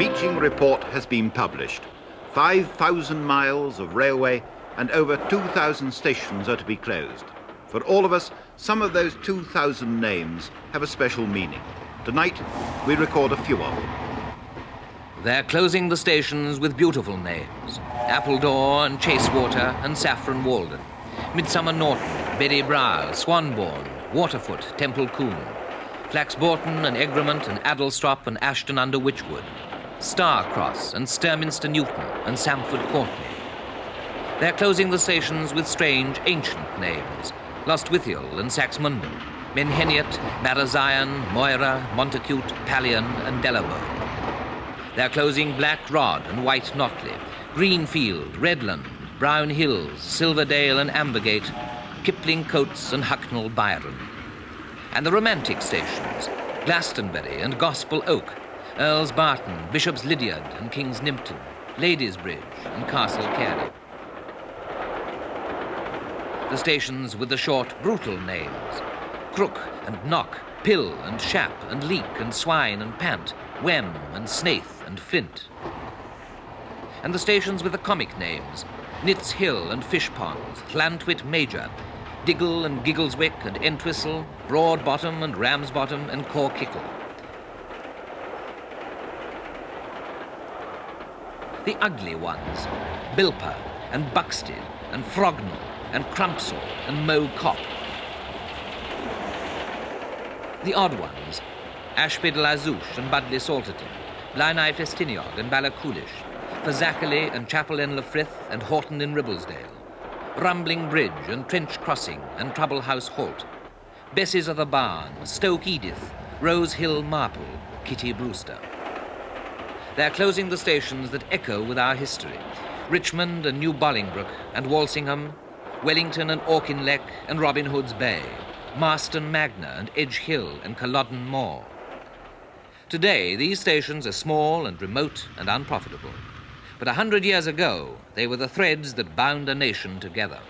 Beeching report has been published. 5,000 miles of railway and over 2,000 stations are to be closed. For all of us, some of those 2,000 names have a special meaning. Tonight, we record a few of them. They're closing the stations with beautiful names. Appledore and Chasewater and Saffron Walden. Midsummer Norton, Berry Brow, Swanbourne, Waterfoot, Temple Coombe. Flaxbourton and Egremont and Addlestrop and Ashton under Wychwood. Starcross and Sturminster Newton and Samford Courtney. They're closing the stations with strange ancient names. Lostwithiel and Saxmundham, Menheniot, Marazion, Moira, Montacute, Pallion and Delabo. They're closing Black Rod and White Notley, Greenfield, Redland, Brown Hills, Silverdale and Ambergate, Kipling Coates and Hucknall Byron. And the romantic stations, Glastonbury and Gospel Oak, Earls Barton, Bishop's Lydiard and King's Nympton, Ladies Bridge and Castle Carey. The stations with the short, brutal names, Crook and Knock, Pill and Shap and Leek and Swine and Pant, Wem and Snaith and Flint. And the stations with the comic names, Knits Hill and Fishponds, Llantwit Major, Diggle and Giggleswick and Entwistle, Broadbottom and Ramsbottom and Corkickle. The ugly ones, Bilper and Buxted and Frognall and Crumpsall and Mow Cop. The odd ones, Ashby de la Zouche and Budley Salterton, Blaenau Festiniog and Ballacoolish, Fazakerley and Chapel in Lafrith and Horton in Ribblesdale, Rumbling Bridge and Trench Crossing and Trouble House Halt, Bessie's of the Barn, Stoke Edith, Rose Hill Marple, Kitty Brewster. They're closing the stations that echo with our history, Richmond and New Bolingbroke and Walsingham, Wellington and Auchinleck and Robin Hood's Bay, Marston Magna and Edge Hill and Culloden Moor. Today, these stations are small and remote and unprofitable. But 100 years ago, they were the threads that bound a nation together.